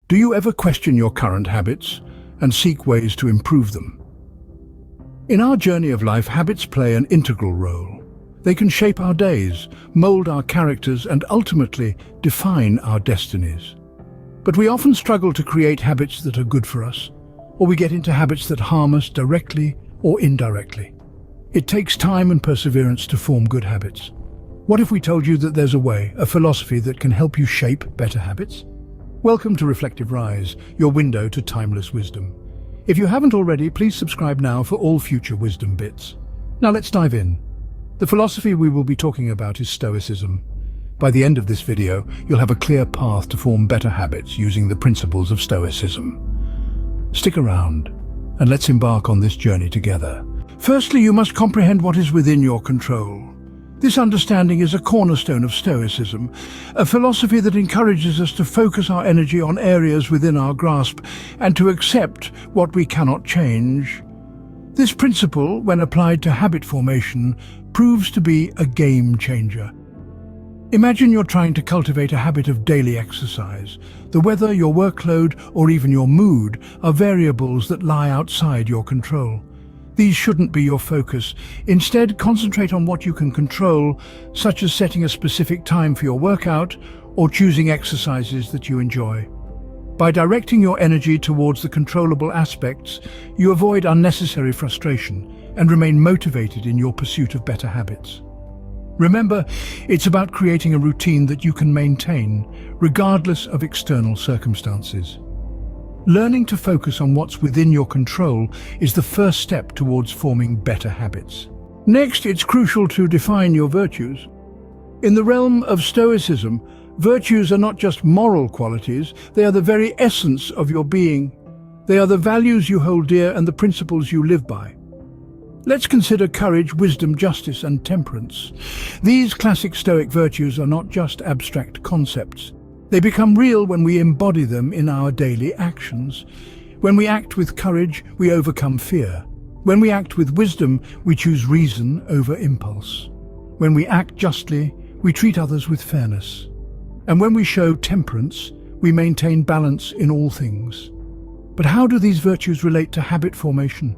Do you ever question your current habits and seek ways to improve them? In our journey of life, habits play an integral role. They can shape our days, mold our characters, and ultimately define our destinies. But we often struggle to create habits that are good for us, or we get into habits that harm us directly or indirectly. It takes time and perseverance to form good habits. What if we told you that there's a way, a philosophy that can help you shape better habits? Welcome to Reflective Rise, your window to timeless wisdom. If you haven't already, please subscribe now for all future wisdom bits. Now let's dive in. The philosophy we will be talking about is Stoicism. By the end of this video, you'll have a clear path to form better habits using the principles of Stoicism. Stick around, and let's embark on this journey together. Firstly, you must comprehend what is within your control. This understanding is a cornerstone of Stoicism, a philosophy that encourages us to focus our energy on areas within our grasp and to accept what we cannot change. This principle, when applied to habit formation, proves to be a game changer. Imagine you're trying to cultivate a habit of daily exercise. The weather, your workload, or even your mood are variables that lie outside your control. These shouldn't be your focus. Instead, concentrate on what you can control, such as setting a specific time for your workout or choosing exercises that you enjoy. By directing your energy towards the controllable aspects, you avoid unnecessary frustration and remain motivated in your pursuit of better habits. Remember, it's about creating a routine that you can maintain, regardless of external circumstances. Learning to focus on what's within your control is the first step towards forming better habits. Next, it's crucial to define your virtues. In the realm of Stoicism, virtues are not just moral qualities, they are the very essence of your being. They are the values you hold dear and the principles you live by. Let's consider courage, wisdom, justice, and temperance. These classic Stoic virtues are not just abstract concepts. They become real when we embody them in our daily actions. When we act with courage, we overcome fear. When we act with wisdom, we choose reason over impulse. When we act justly, we treat others with fairness. And when we show temperance, we maintain balance in all things. But how do these virtues relate to habit formation?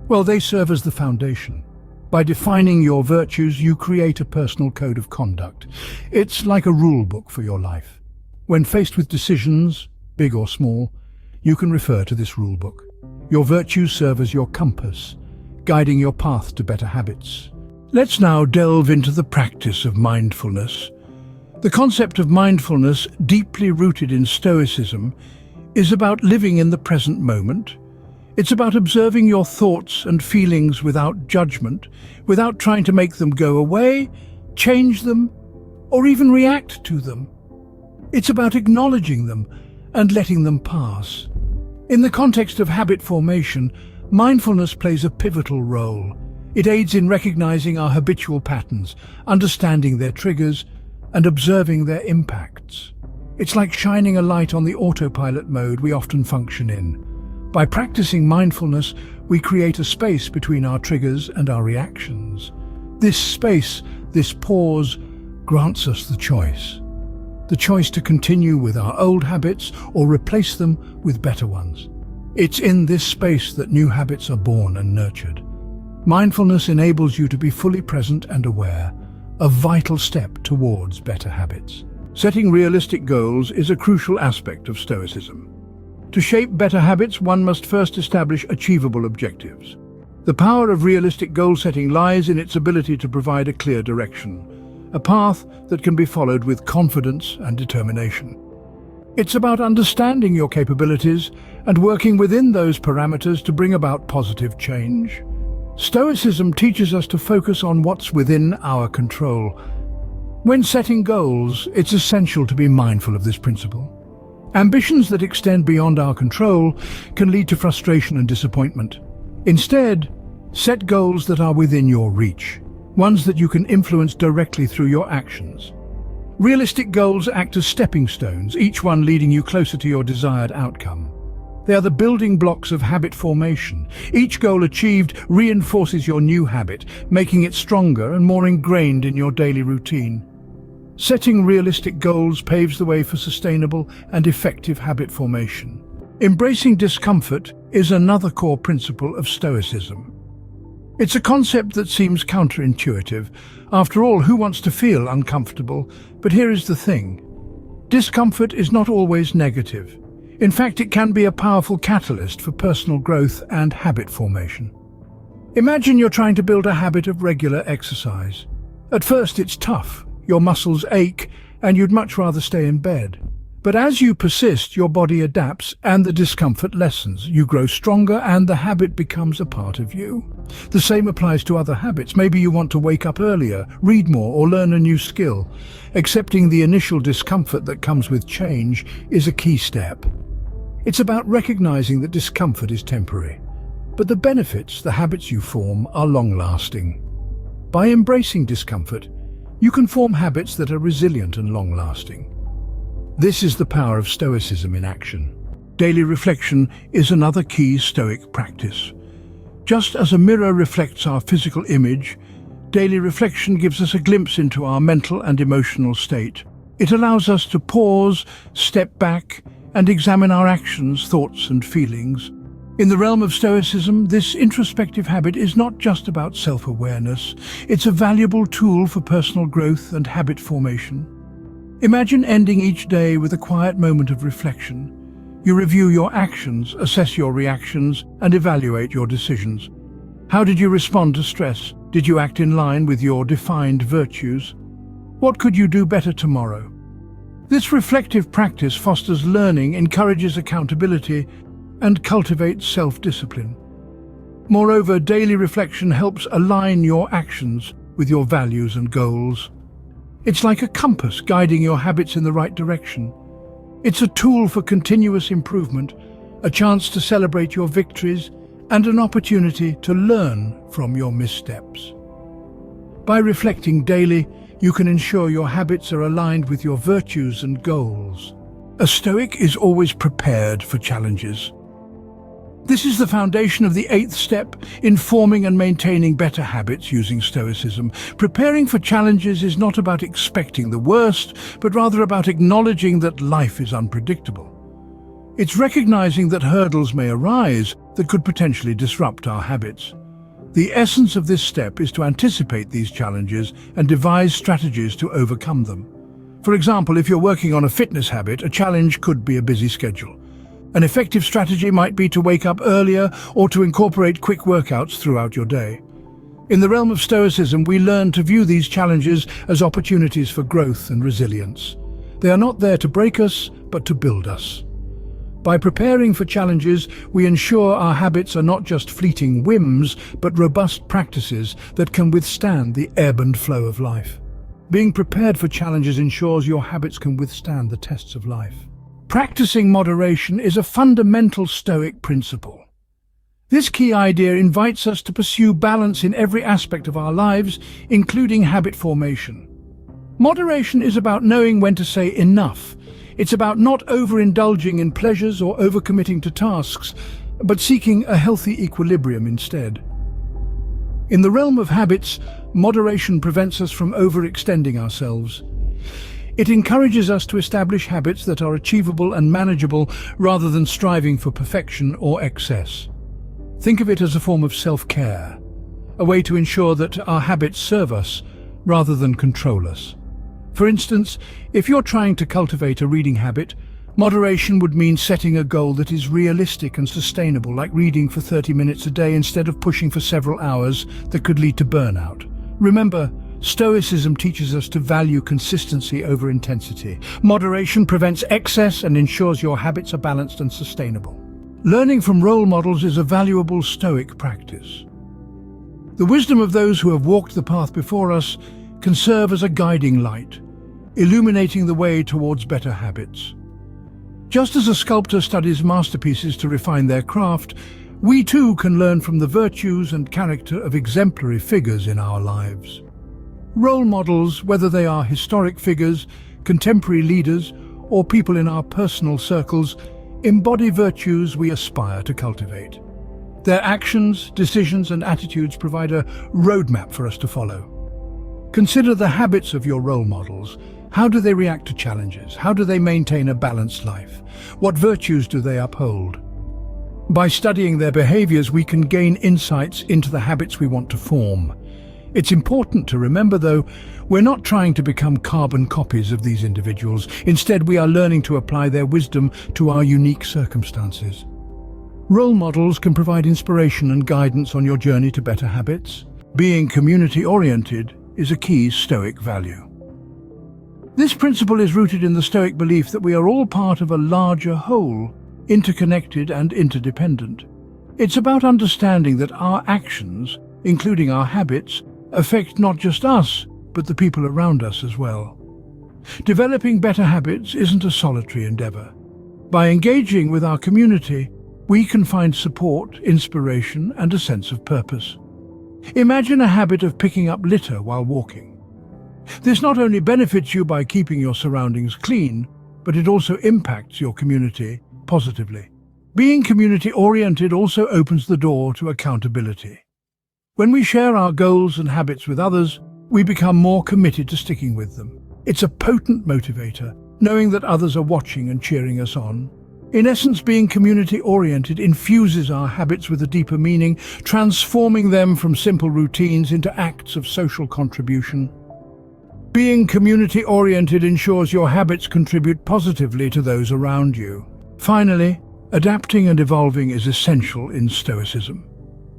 Well, they serve as the foundation. By defining your virtues, you create a personal code of conduct. It's like a rule book for your life. When faced with decisions, big or small, you can refer to this rule book. Your virtues serve as your compass, guiding your path to better habits. Let's now delve into the practice of mindfulness. The concept of mindfulness, deeply rooted in Stoicism, is about living in the present moment. It's about observing your thoughts and feelings without judgment, without trying to make them go away, change them, or even react to them. It's about acknowledging them and letting them pass. In the context of habit formation, mindfulness plays a pivotal role. It aids in recognizing our habitual patterns, understanding their triggers, and observing their impacts. It's like shining a light on the autopilot mode we often function in. By practicing mindfulness, we create a space between our triggers and our reactions. This space, this pause, grants us the choice. The choice to continue with our old habits or replace them with better ones. It's in this space that new habits are born and nurtured. Mindfulness enables you to be fully present and aware, a vital step towards better habits. Setting realistic goals is a crucial aspect of Stoicism. To shape better habits, one must first establish achievable objectives. The power of realistic goal setting lies in its ability to provide a clear direction, a path that can be followed with confidence and determination. It's about understanding your capabilities and working within those parameters to bring about positive change. Stoicism teaches us to focus on what's within our control. When setting goals, it's essential to be mindful of this principle. Ambitions that extend beyond our control can lead to frustration and disappointment. Instead, set goals that are within your reach, ones that you can influence directly through your actions. Realistic goals act as stepping stones, each one leading you closer to your desired outcome. They are the building blocks of habit formation. Each goal achieved reinforces your new habit, making it stronger and more ingrained in your daily routine. Setting realistic goals paves the way for sustainable and effective habit formation. Embracing discomfort is another core principle of Stoicism. It's a concept that seems counterintuitive. After all, who wants to feel uncomfortable? But here is the thing. Discomfort is not always negative. In fact, it can be a powerful catalyst for personal growth and habit formation. Imagine you're trying to build a habit of regular exercise. At first, it's tough. Your muscles ache, and you'd much rather stay in bed. But as you persist, your body adapts and the discomfort lessens. You grow stronger and the habit becomes a part of you. The same applies to other habits. Maybe you want to wake up earlier, read more, or learn a new skill. Accepting the initial discomfort that comes with change is a key step. It's about recognizing that discomfort is temporary, but the benefits, the habits you form, are long-lasting. By embracing discomfort, you can form habits that are resilient and long-lasting. This is the power of Stoicism in action. Daily reflection is another key Stoic practice. Just as a mirror reflects our physical image, daily reflection gives us a glimpse into our mental and emotional state. It allows us to pause, step back, and examine our actions, thoughts, and feelings. In the realm of Stoicism, this introspective habit is not just about self-awareness. It's a valuable tool for personal growth and habit formation. Imagine ending each day with a quiet moment of reflection. You review your actions, assess your reactions, and evaluate your decisions. How did you respond to stress? Did you act in line with your defined virtues? What could you do better tomorrow? This reflective practice fosters learning, encourages accountability, and cultivates self-discipline. Moreover, daily reflection helps align your actions with your values and goals. It's like a compass guiding your habits in the right direction. It's a tool for continuous improvement, a chance to celebrate your victories, and an opportunity to learn from your missteps. By reflecting daily, you can ensure your habits are aligned with your virtues and goals. A Stoic is always prepared for challenges. This is the foundation of the 8th step in forming and maintaining better habits using Stoicism. Preparing for challenges is not about expecting the worst, but rather about acknowledging that life is unpredictable. It's recognizing that hurdles may arise that could potentially disrupt our habits. The essence of this step is to anticipate these challenges and devise strategies to overcome them. For example, if you're working on a fitness habit, a challenge could be a busy schedule. An effective strategy might be to wake up earlier or to incorporate quick workouts throughout your day. In the realm of Stoicism, we learn to view these challenges as opportunities for growth and resilience. They are not there to break us, but to build us. By preparing for challenges, we ensure our habits are not just fleeting whims, but robust practices that can withstand the ebb and flow of life. Being prepared for challenges ensures your habits can withstand the tests of life. Practicing moderation is a fundamental Stoic principle. This key idea invites us to pursue balance in every aspect of our lives, including habit formation. Moderation is about knowing when to say enough. It's about not overindulging in pleasures or overcommitting to tasks, but seeking a healthy equilibrium instead. In the realm of habits, moderation prevents us from overextending ourselves. It encourages us to establish habits that are achievable and manageable rather than striving for perfection or excess. Think of it as a form of self-care, a way to ensure that our habits serve us rather than control us. For instance, if you're trying to cultivate a reading habit, moderation would mean setting a goal that is realistic and sustainable, like reading for 30 minutes a day instead of pushing for several hours that could lead to burnout. Remember, Stoicism teaches us to value consistency over intensity. Moderation prevents excess and ensures your habits are balanced and sustainable. Learning from role models is a valuable Stoic practice. The wisdom of those who have walked the path before us can serve as a guiding light, illuminating the way towards better habits. Just as a sculptor studies masterpieces to refine their craft, we too can learn from the virtues and character of exemplary figures in our lives. Role models, whether they are historic figures, contemporary leaders, or people in our personal circles, embody virtues we aspire to cultivate. Their actions, decisions, and attitudes provide a roadmap for us to follow. Consider the habits of your role models. How do they react to challenges? How do they maintain a balanced life? What virtues do they uphold? By studying their behaviors, we can gain insights into the habits we want to form. It's important to remember, though, we're not trying to become carbon copies of these individuals. Instead, we are learning to apply their wisdom to our unique circumstances. Role models can provide inspiration and guidance on your journey to better habits. Being community-oriented is a key Stoic value. This principle is rooted in the Stoic belief that we are all part of a larger whole, interconnected and interdependent. It's about understanding that our actions, including our habits, affect not just us, but the people around us as well. Developing better habits isn't a solitary endeavor. By engaging with our community, we can find support, inspiration, and a sense of purpose. Imagine a habit of picking up litter while walking. This not only benefits you by keeping your surroundings clean, but it also impacts your community positively. Being community-oriented also opens the door to accountability. When we share our goals and habits with others, we become more committed to sticking with them. It's a potent motivator, knowing that others are watching and cheering us on. In essence, being community-oriented infuses our habits with a deeper meaning, transforming them from simple routines into acts of social contribution. Being community-oriented ensures your habits contribute positively to those around you. Finally, adapting and evolving is essential in Stoicism.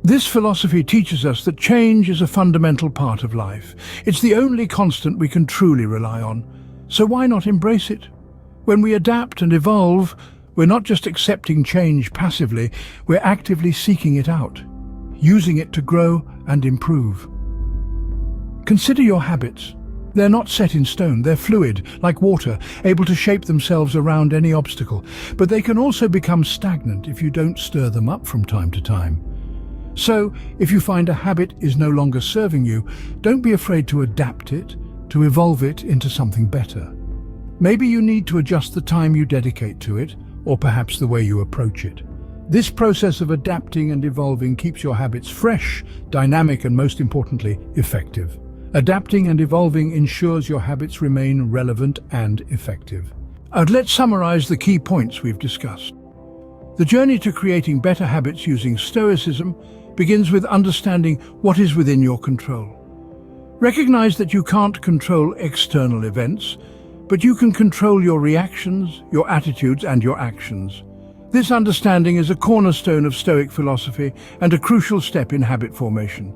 This philosophy teaches us that change is a fundamental part of life. It's the only constant we can truly rely on. So why not embrace it? When we adapt and evolve, we're not just accepting change passively, we're actively seeking it out, using it to grow and improve. Consider your habits. They're not set in stone, they're fluid, like water, able to shape themselves around any obstacle. But they can also become stagnant if you don't stir them up from time to time. So, if you find a habit is no longer serving you, don't be afraid to adapt it, to evolve it into something better. Maybe you need to adjust the time you dedicate to it, or perhaps the way you approach it. This process of adapting and evolving keeps your habits fresh, dynamic, and most importantly, effective. Adapting and evolving ensures your habits remain relevant and effective. Let's summarize the key points we've discussed. The journey to creating better habits using Stoicism begins with understanding what is within your control. Recognize that you can't control external events, but you can control your reactions, your attitudes, and your actions. This understanding is a cornerstone of Stoic philosophy and a crucial step in habit formation.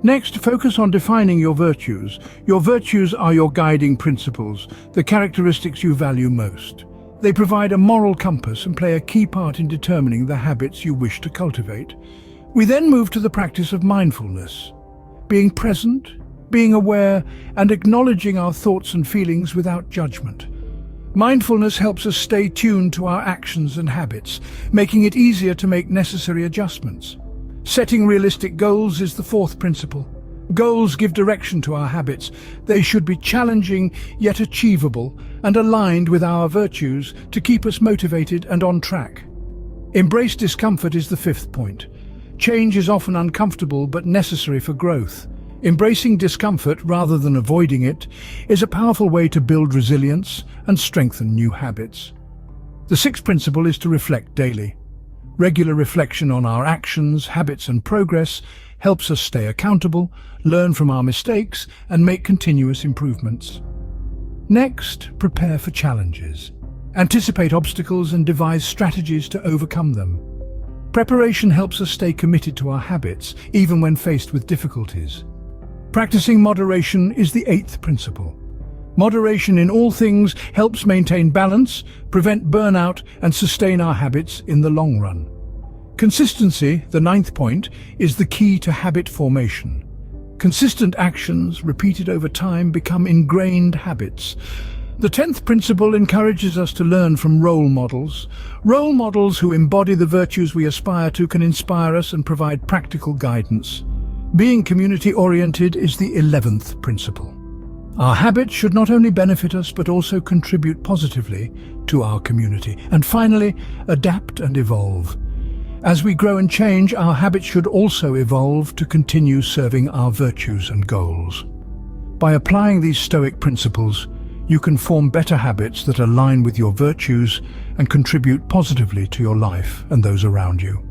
Next, focus on defining your virtues. Your virtues are your guiding principles, the characteristics you value most. They provide a moral compass and play a key part in determining the habits you wish to cultivate. We then move to the practice of mindfulness. Being present, being aware, and acknowledging our thoughts and feelings without judgment. Mindfulness helps us stay tuned to our actions and habits, making it easier to make necessary adjustments. Setting realistic goals is the fourth principle. Goals give direction to our habits. They should be challenging yet achievable and aligned with our virtues to keep us motivated and on track. Embrace discomfort is the fifth point. Change is often uncomfortable but necessary for growth. Embracing discomfort rather than avoiding it is a powerful way to build resilience and strengthen new habits. The sixth principle is to reflect daily. Regular reflection on our actions, habits, and progress helps us stay accountable, learn from our mistakes, and make continuous improvements. Next, prepare for challenges. Anticipate obstacles and devise strategies to overcome them. Preparation helps us stay committed to our habits, even when faced with difficulties. Practicing moderation is the eighth principle. Moderation in all things helps maintain balance, prevent burnout, and sustain our habits in the long run. Consistency, the ninth point, is the key to habit formation. Consistent actions, repeated over time, become ingrained habits. The 10th principle encourages us to learn from role models. Role models who embody the virtues we aspire to can inspire us and provide practical guidance. Being community-oriented is the 11th principle. Our habits should not only benefit us but also contribute positively to our community. And finally, adapt and evolve. As we grow and change, our habits should also evolve to continue serving our virtues and goals. By applying these Stoic principles, you can form better habits that align with your virtues and contribute positively to your life and those around you.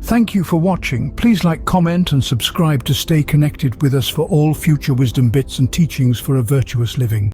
Thank you for watching. Please like, comment, and subscribe to stay connected with us for all future wisdom bits and teachings for a virtuous living.